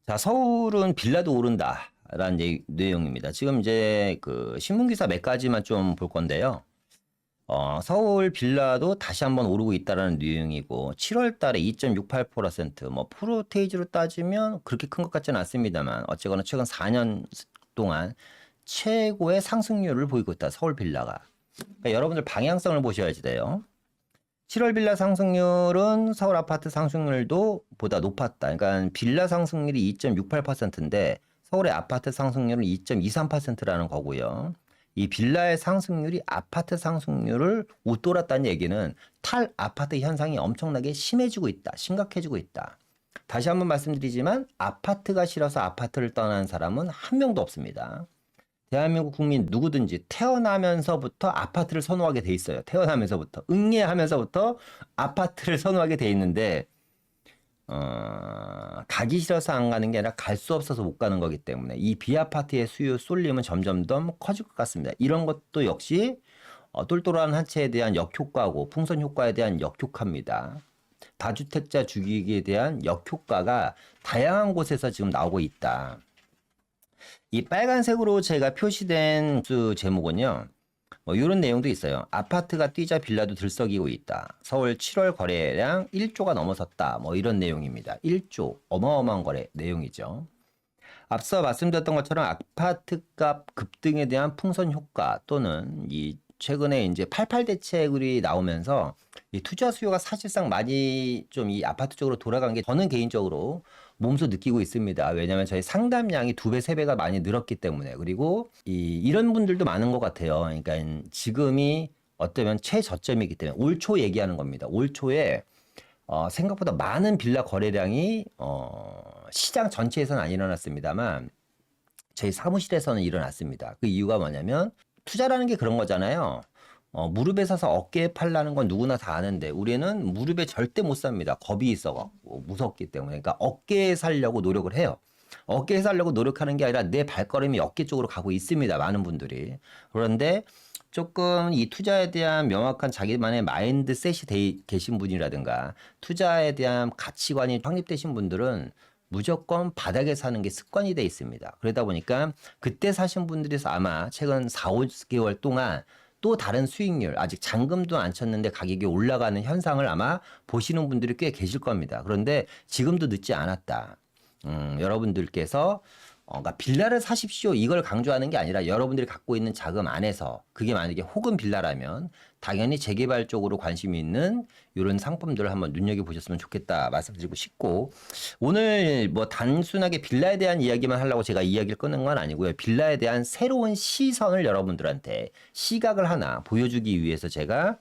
자, 서울은 빌라도 오른다라는 내용입니다. 지금 이제 그 신문기사 몇 가지만 좀 볼 건데요. 서울 빌라도 다시 한번 오르고 있다라는 내용이고, 7월 달에 2.68%, 뭐 프로테이지로 따지면 그렇게 큰 것 같지는 않습니다만, 어쨌거나 최근 4년 동안 최고의 상승률을 보이고 있다, 서울 빌라가. 그러니까 여러분들 방향성을 보셔야지 돼요. 7월 빌라 상승률은 서울 아파트 상승률도 보다 높았다. 그러니까 빌라 상승률이 2.68%인데 서울의 아파트 상승률은 2.23%라는 거고요. 이 빌라의 상승률이 아파트 상승률을 웃돌았다는 얘기는 탈 아파트 현상이 엄청나게 심해지고 있다. 심각해지고 있다. 다시 한번 말씀드리지만 아파트가 싫어서 아파트를 떠나는 사람은 한 명도 없습니다. 대한민국 국민 누구든지 태어나면서부터 아파트를 선호하게 돼 있어요. 태어나면서부터. 응애하면서부터 아파트를 선호하게 돼 있는데, 가기 싫어서 안 가는 게 아니라 갈 수 없어서 못 가는 거기 때문에 이 비아파트의 수요 쏠림은 점점 더 커질 것 같습니다. 이런 것도 역시 똘똘한 한 채에 대한 역효과고 풍선 효과에 대한 역효과입니다. 다주택자 주기에 대한 역효과가 다양한 곳에서 지금 나오고 있다. 이 빨간색으로 제가 표시된 수 제목은요. 뭐 이런 내용도 있어요. 아파트가 뛰자 빌라도 들썩이고 있다. 서울 7월 거래량 1조가 넘어섰다. 뭐 이런 내용입니다. 1조 어마어마한 거래 내용이죠. 앞서 말씀드렸던 것처럼 아파트값 급등에 대한 풍선 효과 또는 이 최근에 이제 88 대책이 나오면서 이 투자 수요가 사실상 많이 좀 이 아파트 쪽으로 돌아간 게 저는 개인적으로 몸소 느끼고 있습니다. 왜냐하면 저희 상담량이 2배, 3배가 많이 늘었기 때문에. 그리고 이런 분들도 많은 것 같아요. 그러니까 지금이 어쩌면 최저점이기 때문에 올 초 얘기하는 겁니다. 올 초에 생각보다 많은 빌라 거래량이 시장 전체에서는 안 일어났습니다만 저희 사무실에서는 일어났습니다. 그 이유가 뭐냐면 투자라는 게 그런 거잖아요. 무릎에 서서 어깨에 팔라는 건 누구나 다 아는데 우리는 무릎에 절대 못 삽니다. 겁이 있어갖고 무섭기 때문에. 그러니까 어깨에 살려고 노력을 해요. 어깨에 살려고 노력하는 게 아니라 내 발걸음이 어깨 쪽으로 가고 있습니다. 많은 분들이. 그런데 조금 이 투자에 대한 명확한 자기만의 마인드셋이 계신 분이라든가 투자에 대한 가치관이 확립되신 분들은 무조건 바닥에 사는 게 습관이 돼 있습니다. 그러다 보니까 그때 사신 분들에서 아마 최근 4, 5개월 동안 또 다른 수익률, 아직 잔금도 안 쳤는데 가격이 올라가는 현상을 아마 보시는 분들이 꽤 계실 겁니다. 그런데 지금도 늦지 않았다. 여러분들께서 그러니까 빌라를 사십시오. 이걸 강조하는 게 아니라 여러분들이 갖고 있는 자금 안에서 그게 만약에 혹은 빌라라면 당연히 재개발 쪽으로 관심이 있는 이런 상품들을 한번 눈여겨보셨으면 좋겠다 말씀드리고 싶고 오늘 뭐 단순하게 빌라에 대한 이야기만 하려고 제가 이야기를 끊는 건 아니고요. 빌라에 대한 새로운 시선을 여러분들한테 시각을 하나 보여주기 위해서 제가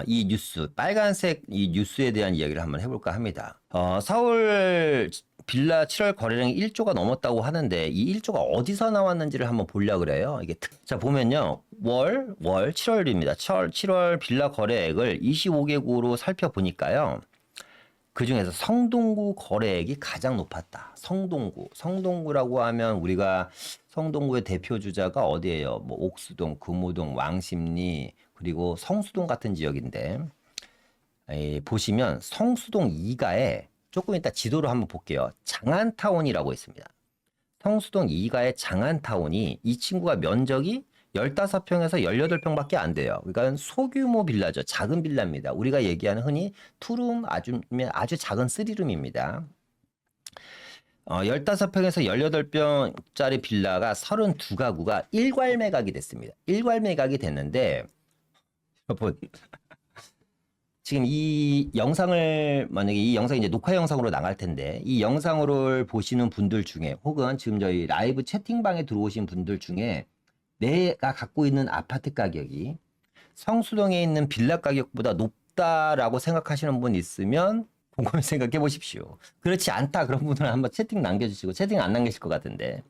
이 뉴스, 빨간색 이 뉴스에 대한 이야기를 한번 해볼까 합니다. 서울 빌라 7월 거래량이 1조가 넘었다고 하는데 이 1조가 어디서 나왔는지를 한번 보려고 그래요. 자, 보면요. 7월입니다. 7월 빌라 거래액을 25개구로 살펴보니까요. 그 중에서 성동구 거래액이 가장 높았다. 성동구라고 하면 우리가 성동구의 대표 주자가 어디예요? 뭐 옥수동, 금호동, 왕십리, 그리고 성수동 같은 지역인데 보시면 성수동 2가에 조금 이따 지도로 한번 볼게요. 장안타운이라고 있습니다. 성수동 2가의 장안타운이 이 친구가 면적이 15평에서 18평밖에 안 돼요. 그러니까 소규모 빌라죠. 작은 빌라입니다. 우리가 얘기하는 흔히 투룸 아주 작은 쓰리룸입니다. 15평에서 18평짜리 빌라가 32가구가 일괄 매각이 됐습니다. 일괄 매각이 됐는데 여러분 지금 이 영상을 만약에 이 영상이 이제 녹화 영상으로 나갈 텐데 이 영상을 보시는 분들 중에 혹은 지금 저희 라이브 채팅방에 들어오신 분들 중에 내가 갖고 있는 아파트 가격이 성수동에 있는 빌라 가격보다 높다라고 생각하시는 분 있으면 곰곰이 생각해 보십시오. 그렇지 않다 그런 분들은 한번 채팅 남겨주시고 채팅 안 남기실 것 같은데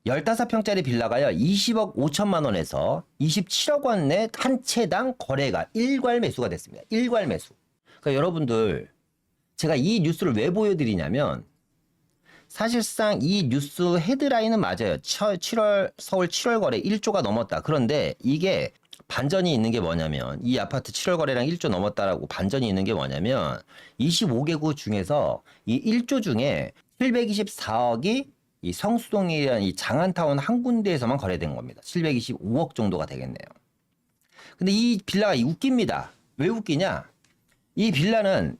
15평짜리 빌라가요 20억 5천만 원에서 27억 원 내 한 채당 거래가 일괄 매수가 됐습니다. 일괄 매수. 그러니까 여러분들 제가 이 뉴스를 왜 보여드리냐면 사실상 이 뉴스 헤드라인은 맞아요. 서울 7월 거래 1조가 넘었다. 그런데 이게 반전이 있는 게 뭐냐면 이 아파트 7월 거래량 1조 넘었다라고 반전이 있는 게 뭐냐면 25개구 중에서 이 1조 중에 724억이 이 성수동이라는 이 장안타운 한 군데에서만 거래된 겁니다. 725억 정도가 되겠네요. 근데 이 빌라가 웃깁니다. 왜 웃기냐? 이 빌라는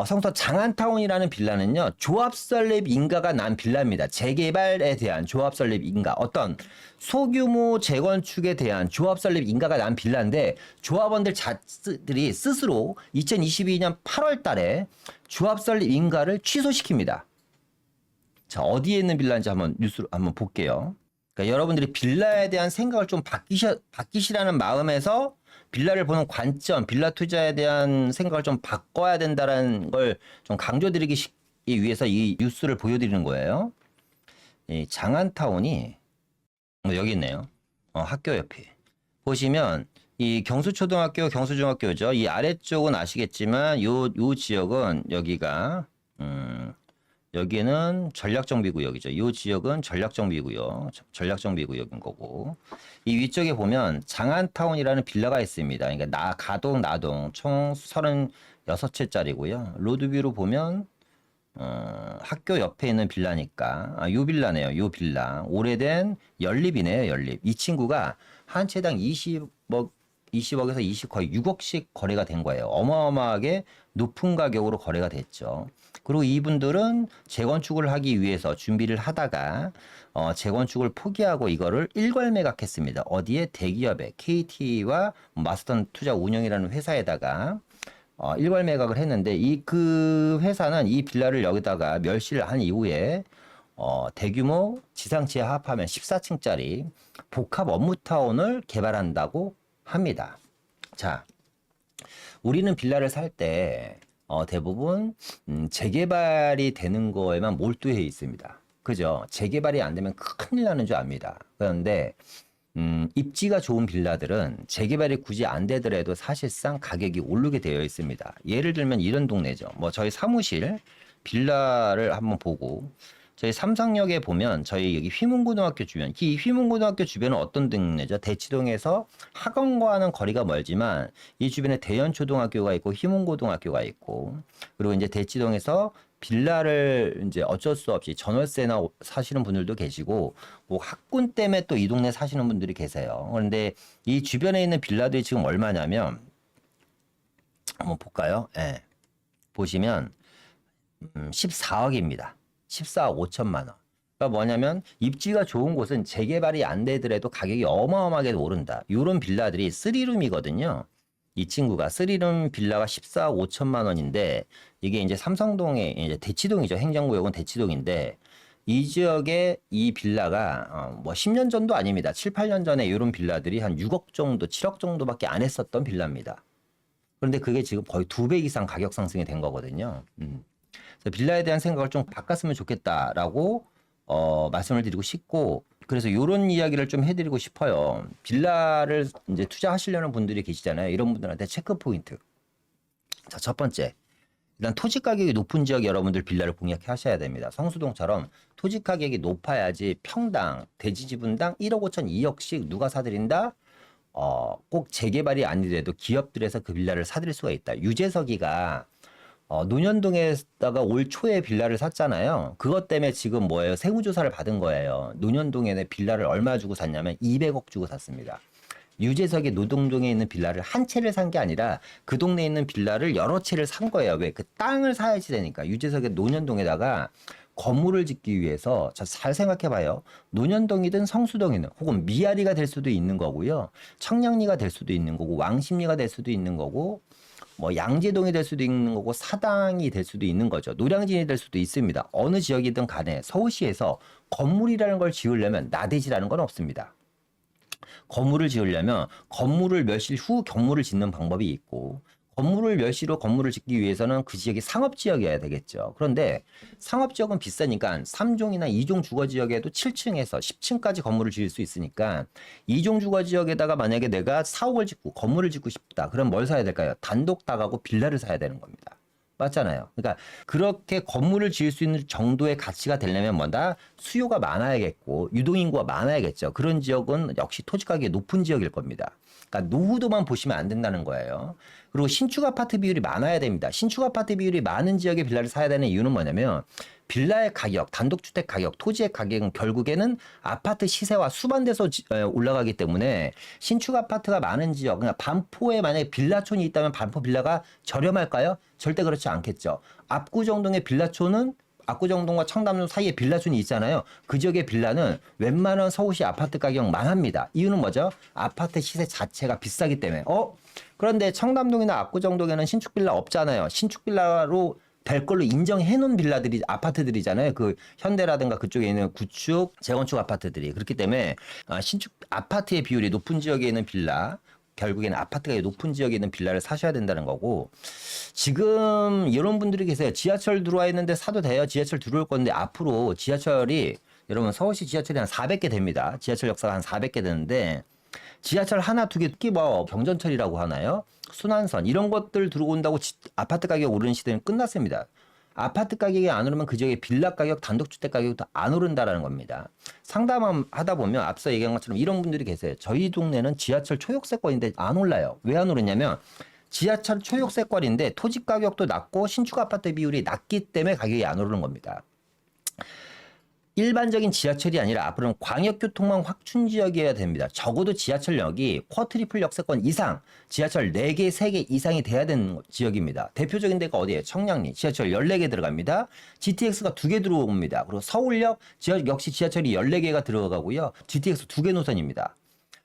성서 장안타운이라는 빌라는요, 조합 설립 인가가 난 빌라입니다. 재개발에 대한 조합 설립 인가, 어떤 소규모 재건축에 대한 조합 설립 인가가 난 빌라인데, 조합원들 자들이 스스로 2022년 8월 달에 조합 설립 인가를 취소시킵니다. 자, 어디에 있는 빌라인지 한번 뉴스로 한번 볼게요. 그러니까 여러분들이 빌라에 대한 생각을 좀 바뀌시라는 마음에서 빌라를 보는 관점, 빌라 투자에 대한 생각을 좀 바꿔야 된다는 걸 좀 강조드리기 위해서 이 뉴스를 보여드리는 거예요. 이 장안타운이 여기 있네요. 학교 옆에 보시면 이 경수초등학교, 경수중학교죠. 이 아래쪽은 아시겠지만 요 지역은 여기가 여기는 전략정비구역이죠. 이 지역은 전략정비구역인 거고, 이 위쪽에 보면 장안타운이라는 빌라가 있습니다. 그러니까 가동, 나동 총 36채짜리고요. 로드뷰로 보면 학교 옆에 있는 빌라니까 요 빌라네요. 요 빌라 오래된 연립이네요. 연립. 이 친구가 한 채당 20억에서 20 거의 6억씩 거래가 된 거예요. 어마어마하게 높은 가격으로 거래가 됐죠. 그리고 이분들은 재건축을 하기 위해서 준비를 하다가 재건축을 포기하고 이거를 일괄 매각했습니다. 어디에? 대기업에 KT와 마스턴 투자 운영이라는 회사에다가 일괄 매각을 했는데 그 회사는 이 빌라를 여기다가 멸실을 한 이후에 대규모 지상지하 합하면 14층짜리 복합 업무타운을 개발한다고 합니다. 자, 우리는 빌라를 살 때 대부분 재개발이 되는 거에만 몰두해 있습니다. 그죠? 재개발이 안 되면 큰일 나는 줄 압니다. 그런데 입지가 좋은 빌라들은 재개발이 굳이 안 되더라도 사실상 가격이 오르게 되어 있습니다. 예를 들면 이런 동네죠. 뭐 저희 사무실 빌라를 한번 보고, 저희 삼성역에 보면 저희 여기 휘문고등학교 주변, 이 휘문고등학교 주변은 어떤 동네죠? 대치동에서 학원과는 거리가 멀지만 이 주변에 대연초등학교가 있고 휘문고등학교가 있고, 그리고 이제 대치동에서 빌라를 이제 어쩔 수 없이 전월세나 사시는 분들도 계시고, 뭐 학군 때문에 또 이 동네 사시는 분들이 계세요. 그런데 이 주변에 있는 빌라들이 지금 얼마냐면, 한번 볼까요? 예. 보시면 14억입니다. 14억 5천만 원. 그러니까 뭐냐면 입지가 좋은 곳은 재개발이 안 되더라도 가격이 어마어마하게 오른다. 이런 빌라들이 3룸이거든요. 이 친구가 3룸 빌라가 14억 5천만 원인데, 이게 이제 삼성동에 이제 대치동이죠. 행정구역은 대치동인데, 이 지역에 이 빌라가 뭐 10년 전도 아닙니다. 7, 8년 전에 이런 빌라들이 한 6억 정도, 7억 정도밖에 안 했었던 빌라입니다. 그런데 그게 지금 거의 2배 이상 가격 상승이 된 거거든요. 그래서 빌라에 대한 생각을 좀 바꿨으면 좋겠다라고 말씀을 드리고 싶고, 그래서 이런 이야기를 좀 해드리고 싶어요. 빌라를 이제 투자하시려는 분들이 계시잖아요. 이런 분들한테 체크 포인트. 자, 첫 번째. 일단 토지 가격이 높은 지역 여러분들 빌라를 공략하셔야 됩니다. 성수동처럼 토지 가격이 높아야지 평당, 대지 지분당 1억 5천, 2억씩 누가 사들인다? 꼭 재개발이 아니더라도 기업들에서 그 빌라를 사들일 수가 있다. 유재석이가 논현동에다가 올 초에 빌라를 샀잖아요. 그것 때문에 지금 뭐예요? 세무조사를 받은 거예요. 논현동에 빌라를 얼마 주고 샀냐면 200억 주고 샀습니다. 유재석이 노동동에 있는 빌라를 한 채를 산 게 아니라 그 동네에 있는 빌라를 여러 채를 산 거예요. 왜? 그 땅을 사야지 되니까. 유재석의 논현동에다가 건물을 짓기 위해서, 잘 생각해 봐요. 논현동이든 성수동이든 혹은 미아리가 될 수도 있는 거고요. 청량리가 될 수도 있는 거고, 왕십리가 될 수도 있는 거고, 뭐 양재동이 될 수도 있는 거고, 사당이 될 수도 있는 거죠. 노량진이 될 수도 있습니다. 어느 지역이든 간에 서울시에서 건물이라는 걸 지으려면 나대지라는 건 없습니다. 건물을 지으려면 건물을 멸실 후 경물을 짓는 방법이 있고, 건물을 멸시로 건물을 짓기 위해서는 그 지역이 상업지역이어야 되겠죠. 그런데 상업지역은 비싸니까 3종이나 2종 주거지역에도 7층에서 10층까지 건물을 지을 수 있으니까 2종 주거지역에다가 만약에 내가 사옥을 짓고 건물을 짓고 싶다. 그럼 뭘 사야 될까요? 단독 다가구 빌라를 사야 되는 겁니다. 맞잖아요. 그러니까 그렇게 건물을 지을 수 있는 정도의 가치가 되려면 뭐다? 수요가 많아야겠고 유동인구가 많아야겠죠. 그런 지역은 역시 토지 가격이 높은 지역일 겁니다. 그러니까 노후도만 보시면 안 된다는 거예요. 그리고 신축 아파트 비율이 많아야 됩니다. 신축 아파트 비율이 많은 지역의 빌라를 사야 되는 이유는 뭐냐면 빌라의 가격, 단독주택 가격, 토지의 가격은 결국에는 아파트 시세와 수반돼서 올라가기 때문에 신축 아파트가 많은 지역, 그러니까 반포에 만약에 빌라촌이 있다면 반포 빌라가 저렴할까요? 절대 그렇지 않겠죠. 압구정동의 빌라촌은 압구정동과 청담동 사이에 빌라촌이 있잖아요. 그 지역의 빌라는 웬만한 서울시 아파트 가격만 합니다. 이유는 뭐죠? 아파트 시세 자체가 비싸기 때문에. 그런데 청담동이나 압구정동에는 신축 빌라 없잖아요. 신축 빌라로 될 걸로 인정해 놓은 빌라들이 아파트들이잖아요. 그 현대라든가 그쪽에 있는 구축, 재건축 아파트들이. 그렇기 때문에 신축 아파트의 비율이 높은 지역에 있는 빌라, 결국에는 아파트가 높은 지역에 있는 빌라를 사셔야 된다는 거고, 지금 이런 분들이 계세요. 지하철 들어와 있는데 사도 돼요. 지하철 들어올 건데 앞으로 지하철이, 여러분 서울시 지하철이 한 400개 됩니다. 지하철 역사가 한 400개 되는데 지하철 하나 두 개, 특히 뭐 경전철이라고 하나요? 순환선 이런 것들 들어온다고 아파트 가격 오르는 시대는 끝났습니다. 아파트 가격이 안 오르면 그 지역의 빌라 가격, 단독주택 가격도 안 오른다라는 겁니다. 상담하다 보면 앞서 얘기한 것처럼 이런 분들이 계세요. 저희 동네는 지하철 초역세권인데 안 올라요. 왜 안 오르냐면 지하철 초역세권인데 토지 가격도 낮고 신축 아파트 비율이 낮기 때문에 가격이 안 오르는 겁니다. 일반적인 지하철이 아니라 앞으로는 광역교통망 확충 지역이어야 됩니다. 적어도 지하철역이 쿼트리플 역세권 이상, 지하철 4개, 3개 이상이 돼야 되는 지역입니다. 대표적인 데가 어디예요? 청량리, 지하철 14개 들어갑니다. GTX가 2개 들어옵니다. 그리고 서울역, 역시 지하철이 14개가 들어가고요. GTX 2개 노선입니다.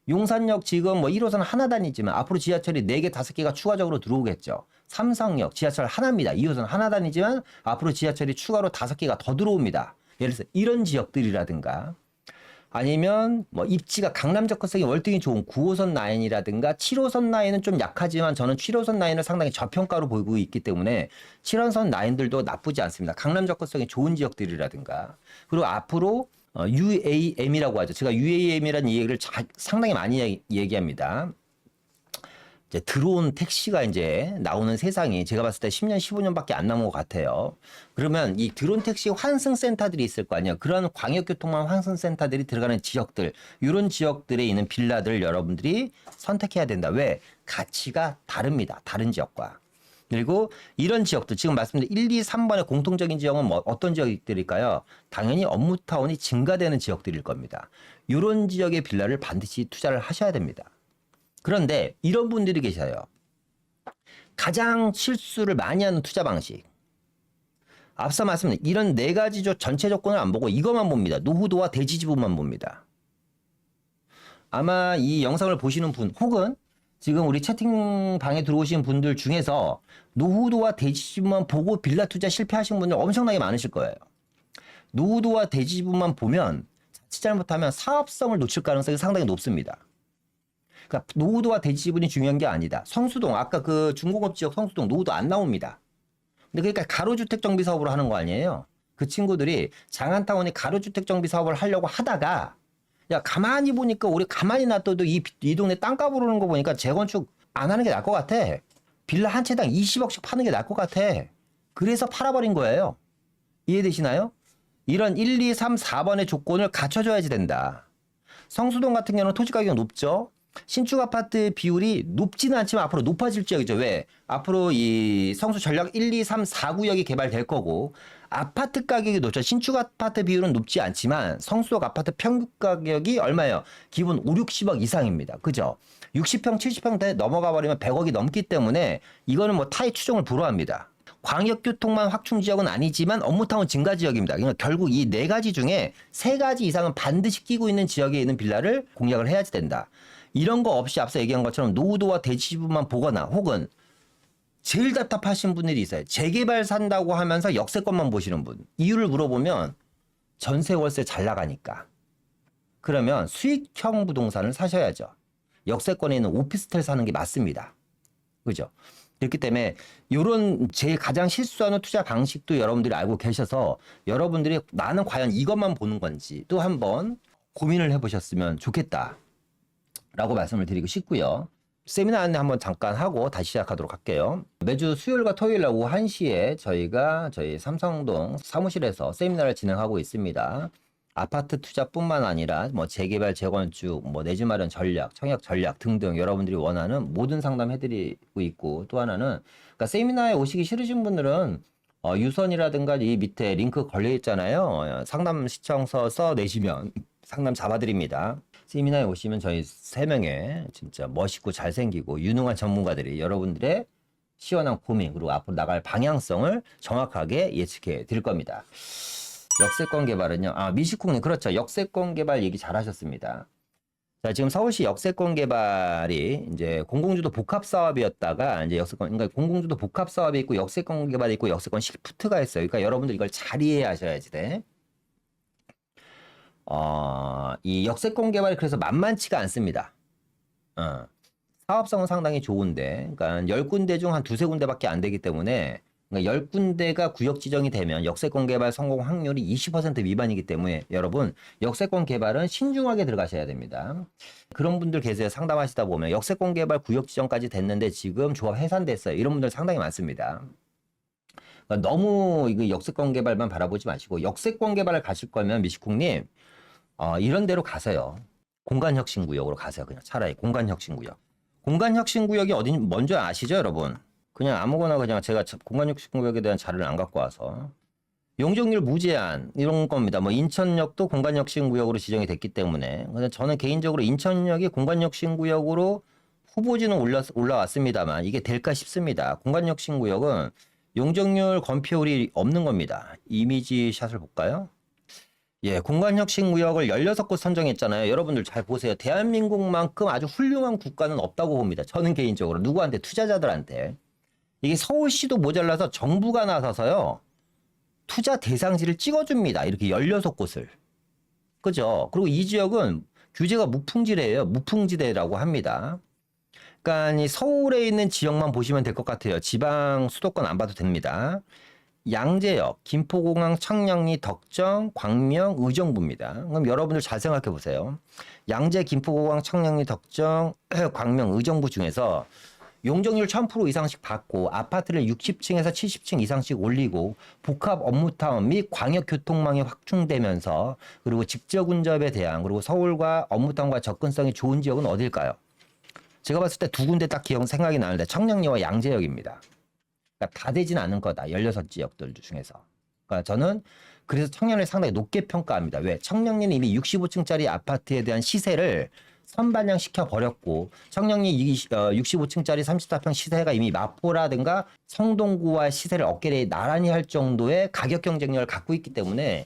용산역 지금 뭐 1호선 하나 다니지만 앞으로 지하철이 4개, 5개가 추가적으로 들어오겠죠. 삼성역 지하철 하나입니다. 2호선 하나 다니지만 앞으로 지하철이 추가로 5개가 더 들어옵니다. 예를 들어서 이런 지역들이라든가 아니면 뭐 입지가 강남 접근성이 월등히 좋은 9호선 라인이라든가 7호선 라인은 좀 약하지만 저는 7호선 라인을 상당히 저평가로 보고 있기 때문에 7호선 라인들도 나쁘지 않습니다. 강남 접근성이 좋은 지역들이라든가 그리고 앞으로 UAM이라고 하죠. 제가 UAM이라는 얘기를 상당히 많이 얘기합니다. 이제 들어온 택시가 이제 나오는 세상이 제가 봤을 때 10년, 15년밖에 안 남은 것 같아요. 그러면 이 드론 택시 환승센터들이 있을 거 아니에요. 그런 광역교통망 환승센터들이 들어가는 지역들, 이런 지역들에 있는 빌라들 여러분들이 선택해야 된다. 왜? 가치가 다릅니다. 다른 지역과. 그리고 이런 지역들, 지금 말씀드린 1, 2, 3번의 공통적인 지역은 뭐 어떤 지역들일까요? 당연히 업무타운이 증가되는 지역들일 겁니다. 이런 지역의 빌라를 반드시 투자를 하셔야 됩니다. 그런데 이런 분들이 계셔요. 가장 실수를 많이 하는 투자 방식. 앞서 말씀드린 이런 4가지 전체 조건을 안 보고 이것만 봅니다. 노후도와 대지지분만 봅니다. 아마 이 영상을 보시는 분 혹은 지금 우리 채팅방에 들어오신 분들 중에서 노후도와 대지지분만 보고 빌라 투자 실패하신 분들 엄청나게 많으실 거예요. 노후도와 대지지분만 보면 자칫 잘못하면 사업성을 놓칠 가능성이 상당히 높습니다. 그러니까 노후도와 대지지분이 중요한 게 아니다. 성수동 아까 그 중공업 지역 성수동 노후도 안 나옵니다. 근데 그러니까 가로주택 정비 사업으로 하는 거 아니에요. 그 친구들이 장안타운이 가로주택 정비 사업을 하려고 하다가 야 가만히 보니까 우리 가만히 놔둬도 이 동네 땅값 오르는 거 보니까 재건축 안 하는 게 나을 것 같아. 빌라 한 채당 20억씩 파는 게 나을 것 같아. 그래서 팔아버린 거예요. 이해되시나요? 이런 1, 2, 3, 4번의 조건을 갖춰줘야지 된다. 성수동 같은 경우는 토지 가격이 높죠. 신축 아파트 비율이 높지는 않지만 앞으로 높아질 지역이죠. 왜? 앞으로 이 성수 전략 1, 2, 3, 4구역이 개발될 거고 아파트 가격이 높죠. 신축 아파트 비율은 높지 않지만 성수동 아파트 평균 가격이 얼마예요? 기본 5, 60억 이상입니다. 그죠? 60평, 70평대 넘어가 버리면 100억이 넘기 때문에 이거는 뭐 타의 추종을 불허합니다. 광역교통망 확충 지역은 아니지만 업무타운 증가 지역입니다. 그러니까 결국 이 4가지 중에 3가지 이상은 반드시 끼고 있는 지역에 있는 빌라를 공략을 해야지 된다. 이런 거 없이 앞서 얘기한 것처럼 노후도와 대지지분만 보거나 혹은 제일 답답하신 분들이 있어요. 재개발 산다고 하면서 역세권만 보시는 분. 이유를 물어보면 전세 월세 잘 나가니까. 그러면 수익형 부동산을 사셔야죠. 역세권에 있는 오피스텔 사는 게 맞습니다. 그죠? 그렇기 때문에 이런 제일 가장 실수하는 투자 방식도 여러분들이 알고 계셔서 여러분들이 나는 과연 이것만 보는 건지 또 한번 고민을 해보셨으면 좋겠다. 라고 말씀을 드리고 싶고요. 세미나 안내 한번 잠깐 하고 다시 시작하도록 할게요. 매주 수요일과 토요일 오후 1시에 저희 삼성동 사무실에서 세미나를 진행하고 있습니다. 아파트 투자뿐만 아니라 뭐 재개발, 재건축, 뭐 내 집 마련 전략, 청약 전략 등등 여러분들이 원하는 모든 상담 해드리고 있고 또 하나는 그러니까 세미나에 오시기 싫으신 분들은 유선이라든가 이 밑에 링크 걸려 있잖아요. 상담 시청서 써내시면 상담 잡아드립니다. 세미나에 오시면 저희 3명의 진짜 멋있고 잘생기고 유능한 전문가들이 여러분들의 시원한 고민 그리고 앞으로 나갈 방향성을 정확하게 예측해 드릴 겁니다. 역세권 개발은요. 미식국님 그렇죠. 역세권 개발 얘기 잘 하셨습니다. 자, 지금 서울시 역세권 개발이 이제 공공주도 복합 사업이었다가 이제 역세권, 그러니까 공공주도 복합 사업이 있고 역세권 개발이 있고 역세권 시프트가 있어요. 그러니까 여러분들 이걸 잘 이해하셔야지 돼. 이 역세권 개발이 그래서 만만치가 않습니다. 사업성은 상당히 좋은데, 그러니까 10군데 중 한 두세 군데밖에 안 되기 때문에, 그러니까 10군데가 구역 지정이 되면 역세권 개발 성공 확률이 20% 미만이기 때문에 여러분, 역세권 개발은 신중하게 들어가셔야 됩니다. 그런 분들 계세요. 상담하시다 보면 역세권 개발 구역 지정까지 됐는데 지금 조합 해산됐어요. 이런 분들 상당히 많습니다. 그러니까 너무 이거 역세권 개발만 바라보지 마시고 역세권 개발을 가실 거면 미식국님 이런 데로 가세요. 공간혁신구역으로 가세요. 그냥 차라리 공간혁신구역. 공간혁신구역이 어딘지 먼저 아시죠, 여러분? 그냥 아무거나 그냥 제가 공간혁신구역에 대한 자료를 안 갖고 와서 용적률 무제한 이런 겁니다. 뭐 인천역도 공간혁신구역으로 지정이 됐기 때문에 저는 개인적으로 인천역이 공간혁신구역으로 후보지는 올라왔습니다만 이게 될까 싶습니다. 공간혁신구역은 용적률 건폐율이 없는 겁니다. 이미지 샷을 볼까요? 예, 공간혁신구역을 16곳 선정했잖아요. 여러분들 잘 보세요. 대한민국만큼 아주 훌륭한 국가는 없다고 봅니다. 저는 개인적으로. 누구한테? 투자자들한테. 이게 서울시도 모자라서 정부가 나서서요. 투자 대상지를 찍어줍니다. 이렇게 16곳을. 그죠? 그리고 이 지역은 규제가 무풍지대예요. 무풍지대라고 합니다. 그러니까 이 서울에 있는 지역만 보시면 될 것 같아요. 지방 수도권 안 봐도 됩니다. 양재역, 김포공항, 청량리, 덕정, 광명, 의정부입니다. 그럼 여러분들 잘 생각해 보세요. 양재, 김포공항, 청량리, 덕정, 광명, 의정부 중에서 용적률 1000% 이상씩 받고 아파트를 60층에서 70층 이상씩 올리고 복합 업무타운 및 광역교통망이 확충되면서 그리고 직접운접에 대한 그리고 서울과 업무타운과 접근성이 좋은 지역은 어딜까요? 제가 봤을 때 두 군데 딱 생각이 나는데 청량리와 양재역입니다. 그러니까 다 되진 않은 거다. 16지역들 중에서. 그러니까 저는 그래서 청량리를 상당히 높게 평가합니다. 왜? 청량리는 이미 65층짜리 아파트에 대한 시세를 선반영시켜 버렸고 청량리 65층짜리 34평 시세가 이미 마포라든가 성동구와 시세를 어깨에 나란히 할 정도의 가격 경쟁력을 갖고 있기 때문에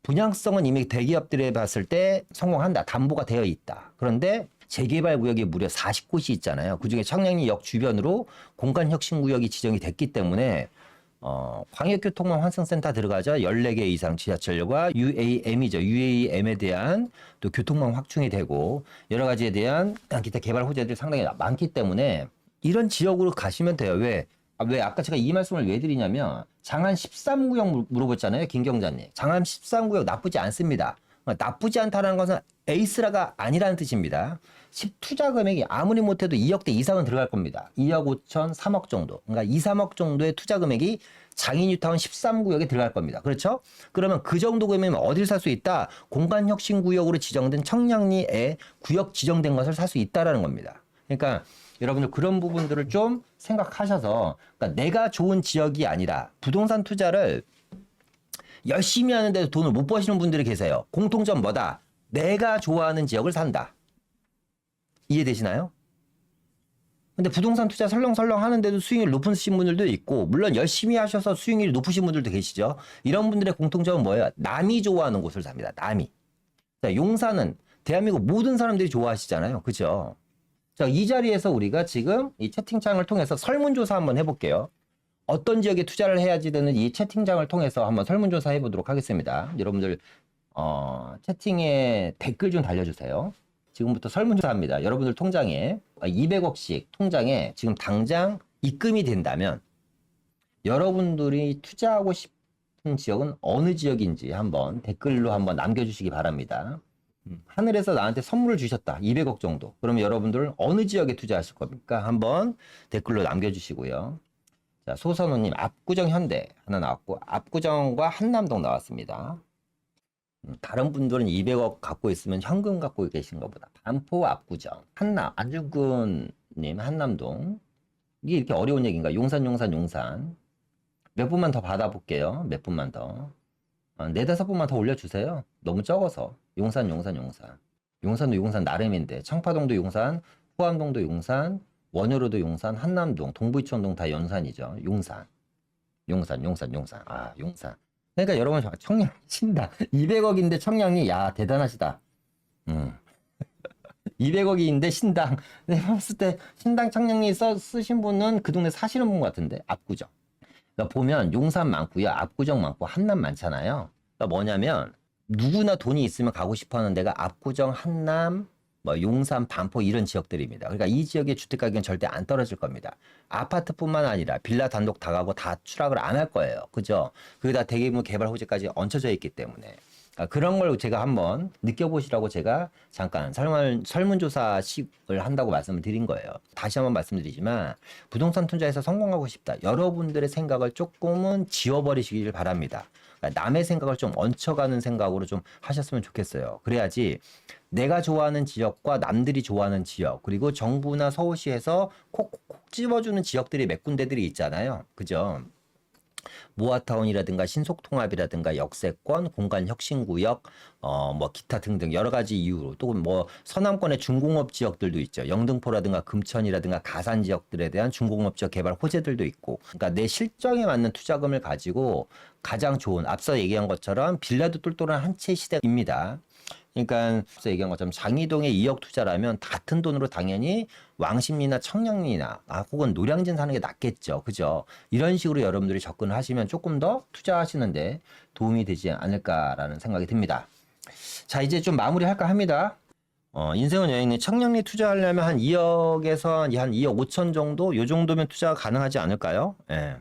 분양성은 이미 대기업들에 봤을 때 성공한다. 담보가 되어 있다. 그런데 재개발 구역이 무려 40곳이 있잖아요. 그중에 청량리역 주변으로 공간혁신구역이 지정이 됐기 때문에 광역교통망 환승센터 들어가자 14개 이상 지하철역과 UAM이죠. UAM에 대한 또 교통망 확충이 되고 여러 가지에 대한 기타 개발 호재들이 상당히 많기 때문에 이런 지역으로 가시면 돼요. 왜 아까 제가 이 말씀을 왜 드리냐면 장안 13구역 물어봤잖아요. 김경자님. 장안 13구역 나쁘지 않습니다. 나쁘지 않다는 것은 에이스라가 아니라는 뜻입니다. 투자 금액이 아무리 못해도 2억대 이상은 들어갈 겁니다. 2억 5천, 3억 정도. 그러니까 2, 3억 정도의 투자 금액이 장인뉴타운 13구역에 들어갈 겁니다. 그렇죠? 그러면 그 정도 금액이면 어딜 살 수 있다? 공간혁신구역으로 지정된 청량리에 구역 지정된 것을 살 수 있다라는 겁니다. 그러니까 여러분들 그런 부분들을 좀 생각하셔서 그러니까 내가 좋은 지역이 아니라 부동산 투자를 열심히 하는데도 돈을 못 버시는 분들이 계세요. 공통점 뭐다? 내가 좋아하는 지역을 산다. 이해되시나요? 근데 부동산 투자 설렁설렁 하는데도 수익률 높으신 분들도 있고 물론 열심히 하셔서 수익률이 높으신 분들도 계시죠. 이런 분들의 공통점은 뭐예요? 남이 좋아하는 곳을 삽니다. 남이. 자, 용산은 대한민국 모든 사람들이 좋아하시잖아요. 그죠? 자, 이 자리에서 우리가 지금 이 채팅창을 통해서 설문조사 한번 해볼게요. 어떤 지역에 투자를 해야지 되는 이 채팅창을 통해서 한번 설문조사 해보도록 하겠습니다. 여러분들 채팅에 댓글 좀 달려주세요. 지금부터 설문조사합니다. 여러분들 통장에 200억씩 통장에 지금 당장 입금이 된다면 여러분들이 투자하고 싶은 지역은 어느 지역인지 한번 댓글로 한번 남겨주시기 바랍니다. 하늘에서 나한테 선물을 주셨다. 200억 정도. 그러면 여러분들 어느 지역에 투자하실 겁니까? 한번 댓글로 남겨주시고요. 자, 소선우님 압구정 현대 하나 나왔고 압구정과 한남동 나왔습니다. 다른 분들은 200억 갖고 있으면 현금 갖고 계신 것보다 반포 압구정 안중근님 한남동 이게 이렇게 어려운 얘기인가? 용산 몇 분만 더 받아볼게요. 몇 분만 더. 네다섯 분만 더 올려주세요. 너무 적어서. 용산, 용산, 용산. 용산도 용산 나름인데. 청파동도 용산, 후암동도 용산, 원효로도 용산, 한남동, 동부이천동 다 용산이죠. 용산. 용산, 용산, 용산. 아, 용산. 그러니까 여러분, 청량, 신당. 200억인데 청량리, 야, 대단하시다. 200억인데 신당. 내가 봤을 때 신당 청량리 쓰신 분은 그 동네 사시는 분 같은데, 압구정. 그러니까 보면 용산 많고요. 압구정 많고 한남 많잖아요. 그러니까 뭐냐면 누구나 돈이 있으면 가고 싶어 하는 데가 압구정, 한남, 뭐 용산, 반포 이런 지역들입니다. 그러니까 이 지역의 주택 가격은 절대 안 떨어질 겁니다. 아파트뿐만 아니라 빌라 단독 다 가고 다 추락을 안 할 거예요. 그죠? 그게 다 대규모 개발 호재까지 얹혀져 있기 때문에. 그런 걸 제가 한번 느껴보시라고 제가 잠깐 설문조사식을 한다고 말씀을 드린 거예요. 다시 한번 말씀드리지만 부동산 투자에서 성공하고 싶다. 여러분들의 생각을 조금은 지워버리시길 바랍니다. 그러니까 남의 생각을 좀 얹혀가는 생각으로 좀 하셨으면 좋겠어요. 그래야지 내가 좋아하는 지역과 남들이 좋아하는 지역, 그리고 정부나 서울시에서 콕콕 집어주는 지역들이 몇 군데들이 있잖아요. 그죠? 모아타운이라든가 신속통합이라든가 역세권, 공간혁신구역, 뭐 기타 등등 여러 가지 이유로 또 뭐 서남권의 중공업 지역들도 있죠. 영등포라든가 금천이라든가 가산 지역들에 대한 중공업 지역 개발 호재들도 있고, 그러니까 내 실정에 맞는 투자금을 가지고 가장 좋은 앞서 얘기한 것처럼 빌라도 똘똘한 한 채 시대입니다. 그러니까 앞서 얘기한 것처럼 장이동에 2억 투자라면 같은 돈으로 당연히 왕십리나 청량리나 혹은 노량진 사는 게 낫겠죠. 그죠? 이런 식으로 여러분들이 접근을 하시면 조금 더 투자하시는데 도움이 되지 않을까라는 생각이 듭니다. 자, 이제 좀 마무리할까 합니다. 인생은 여행이 청량리 투자하려면 한 2억에서 한 2억 5천 정도? 요 정도면 투자가 가능하지 않을까요? 예.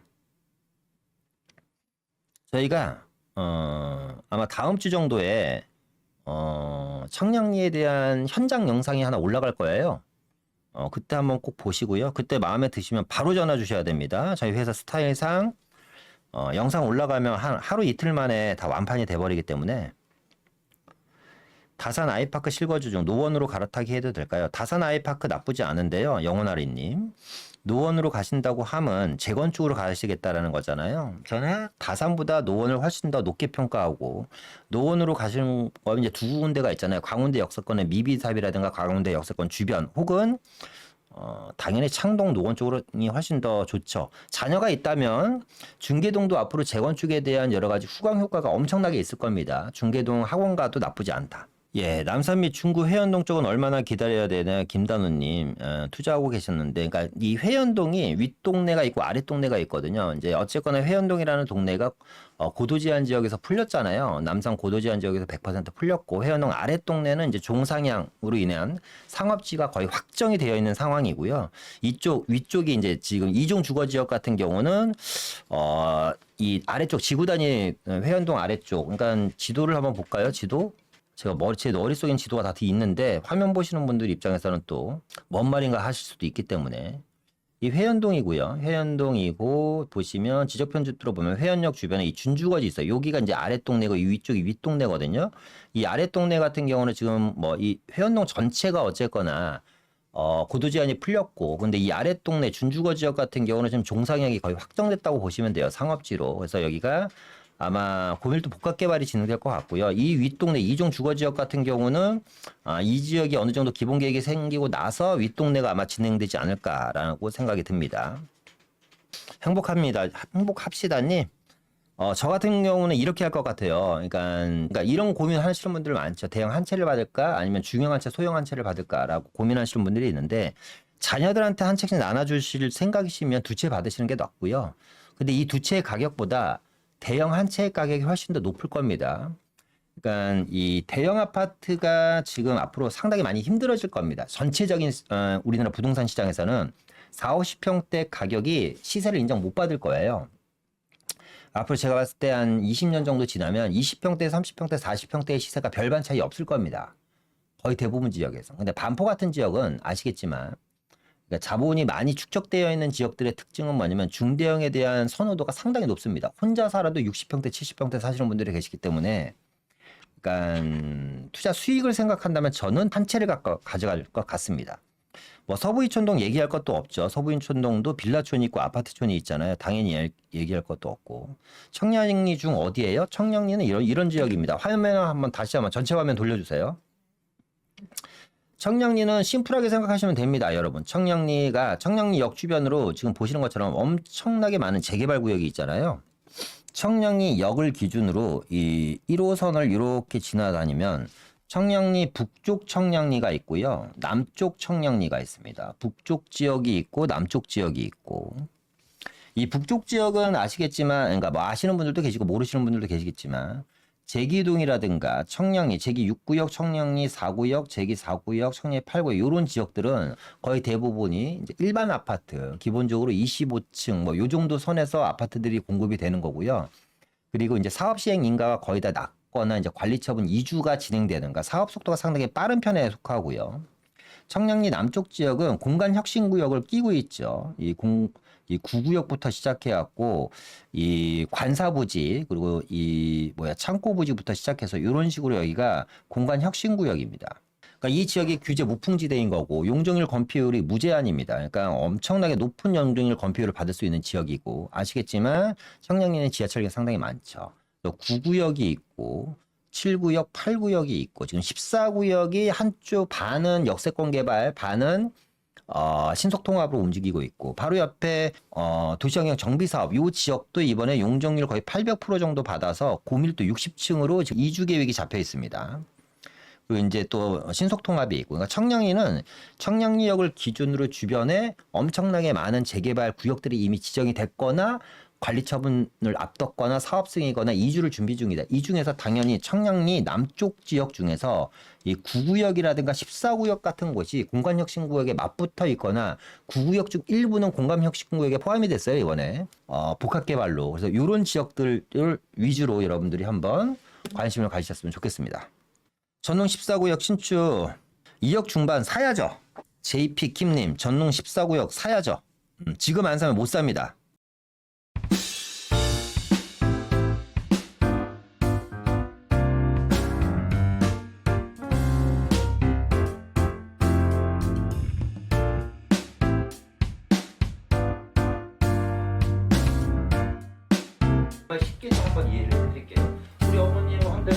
저희가 아마 다음 주 정도에 청량리에 대한 현장 영상이 하나 올라갈 거예요. 그때 한번 꼭 보시고요. 그때 마음에 드시면 바로 전화 주셔야 됩니다. 저희 회사 스타일상 영상 올라가면 하루 이틀 만에 다 완판이 돼버리기 때문에. 다산 아이파크 실거주 중 노원으로 갈아타기 해도 될까요? 다산 아이파크 나쁘지 않은데요. 영원아리님. 노원으로 가신다고 함은 재건축으로 가시겠다라는 거잖아요. 저는 다산보다 노원을 훨씬 더 높게 평가하고, 노원으로 가시는 거 이제 두 군데가 있잖아요. 광운대 역세권의 미비삽이라든가 광운대 역세권 주변, 혹은 당연히 창동 노원 쪽이 훨씬 더 좋죠. 자녀가 있다면 중계동도 앞으로 재건축에 대한 여러 가지 후광 효과가 엄청나게 있을 겁니다. 중계동 학원가도 나쁘지 않다. 예, 남산 및 중구 회원동 쪽은 얼마나 기다려야 되나 김단우님 투자하고 계셨는데, 그러니까 이 회원동이 윗동네가 있고 아랫동네가 있거든요. 이제 어쨌거나 회원동이라는 동네가 고도제한 지역에서 풀렸잖아요. 남산 고도제한 지역에서 100% 풀렸고, 회원동 아랫동네는 이제 종상향으로 인한 상업지가 거의 확정이 되어 있는 상황이고요. 이쪽 위쪽이 이제 지금 이종 주거지역 같은 경우는 이 아래쪽 지구단위 회원동 아래쪽, 그러니까 지도를 한번 볼까요? 지도? 제가 제 머릿속엔 지도가 다 있는데 화면 보시는 분들 입장에서는 또 뭔 말인가 하실 수도 있기 때문에, 이 회원동이고요. 회원동이고 보시면 지적 편집도로 보면 회원역 주변에 이 준주거지 있어요. 여기가 이제 아랫동네고 이 위쪽이 윗동네거든요. 이 아랫동네 같은 경우는 지금 뭐 이 회원동 전체가 어쨌거나 고도 제한이 풀렸고, 근데 이 아랫동네 준주거 지역 같은 경우는 지금 종상향이 거의 확정됐다고 보시면 돼요. 상업지로. 그래서 여기가 아마 고밀도 복합 개발이 진행될 것 같고요. 이 윗동네 이종 주거 지역 같은 경우는 이 지역이 어느 정도 기본 계획이 생기고 나서 윗동네가 아마 진행되지 않을까라고 생각이 듭니다. 행복합니다. 행복합시다님. 저 같은 경우는 이렇게 할 것 같아요. 그러니까 이런 고민 하시는 분들 많죠. 대형 한 채를 받을까? 아니면 중형 한 채, 소형 한 채를 받을까라고 고민하시는 분들이 있는데, 자녀들한테 한 채씩 나눠주실 생각이시면 두 채 받으시는 게 낫고요. 근데 이 두 채의 가격보다 대형 한 채의 가격이 훨씬 더 높을 겁니다. 그러니까 이 대형 아파트가 지금 앞으로 상당히 많이 힘들어질 겁니다. 전체적인 우리나라 부동산 시장에서는 4, 50평대 가격이 시세를 인정 못 받을 거예요. 앞으로 제가 봤을 때 한 20년 정도 지나면 20평대, 30평대, 40평대의 시세가 별반 차이 없을 겁니다. 거의 대부분 지역에서. 근데 반포 같은 지역은 아시겠지만, 그러니까 자본이 많이 축적되어 있는 지역들의 특징은 뭐냐면 중대형에 대한 선호도가 상당히 높습니다. 혼자 살아도 60평대, 70평대 사시는 분들이 계시기 때문에, 그러니까 투자 수익을 생각한다면 저는 한 채를 가져갈 것 같습니다. 뭐 서부이촌동 얘기할 것도 없죠. 서부이촌동도 빌라촌이 있고 아파트촌이 있잖아요. 당연히 얘기할 것도 없고. 청량리 중 어디예요? 청량리는 이런 지역입니다. 화면을 다시 한번 전체 화면 돌려주세요. 청량리는 심플하게 생각하시면 됩니다, 여러분. 청량리역 주변으로 지금 보시는 것처럼 엄청나게 많은 재개발 구역이 있잖아요. 청량리역을 기준으로 이 1호선을 이렇게 지나다니면 청량리 북쪽 청량리가 있고요. 남쪽 청량리가 있습니다. 북쪽 지역이 있고 남쪽 지역이 있고. 이 북쪽 지역은 아시겠지만, 그러니까 뭐 아시는 분들도 계시고 모르시는 분들도 계시겠지만 제기동이라든가 청량리, 제기 6구역, 청량리 4구역, 제기 4구역, 청량리 8구역 이런 지역들은 거의 대부분이 이제 일반 아파트, 기본적으로 25층 뭐 요 정도 선에서 아파트들이 공급이 되는 거고요. 그리고 이제 사업 시행 인가가 거의 다 낮거나 이제 관리 처분 이주가 진행되는가 사업 속도가 상당히 빠른 편에 속하고요. 청량리 남쪽 지역은 공간 혁신 구역을 끼고 있죠. 이 9구역부터 시작해 갖고 이 관사부지 그리고 창고부지부터 시작해서 이런 식으로 여기가 공간 혁신 구역입니다. 그러니까 이 지역이 규제 무풍지대인 거고 용적률 건폐율이 무제한입니다. 그러니까 엄청나게 높은 용적률 건폐율을 받을 수 있는 지역이고 아시겠지만 청량리는 지하철이 상당히 많죠. 또 9구역이 있고 7구역, 8구역이 있고 지금 14구역이 한쪽 반은 역세권 개발, 반은 신속통합으로 움직이고 있고 바로 옆에 도시환경 정비사업 이 지역도 이번에 용적률 거의 800% 정도 받아서 고밀도 60층으로 지금 이주 계획이 잡혀 있습니다. 그리고 이제 또 신속통합이 있고 그러니까 청량리는 청량리역을 기준으로 주변에 엄청나게 많은 재개발 구역들이 이미 지정이 됐거나 관리 처분을 앞뒀거나 사업 승이거나 이주를 준비 중이다. 이 중에서 당연히 청량리 남쪽 지역 중에서 이 9구역이라든가 14구역 같은 곳이 공간혁신구역에 맞붙어 있거나 9구역 중 일부는 공간혁신구역에 포함이 됐어요. 이번에 복합개발로. 그래서 이런 지역들을 위주로 여러분들이 한번 관심을 가지셨으면 좋겠습니다. 전농 14구역 신축 2억 중반 사야죠. JP 김님 전농 14구역 사야죠. 지금 안 사면 못 삽니다. 쉽게 좀 한번 이해를 해드릴게요. 우리 어머님 한데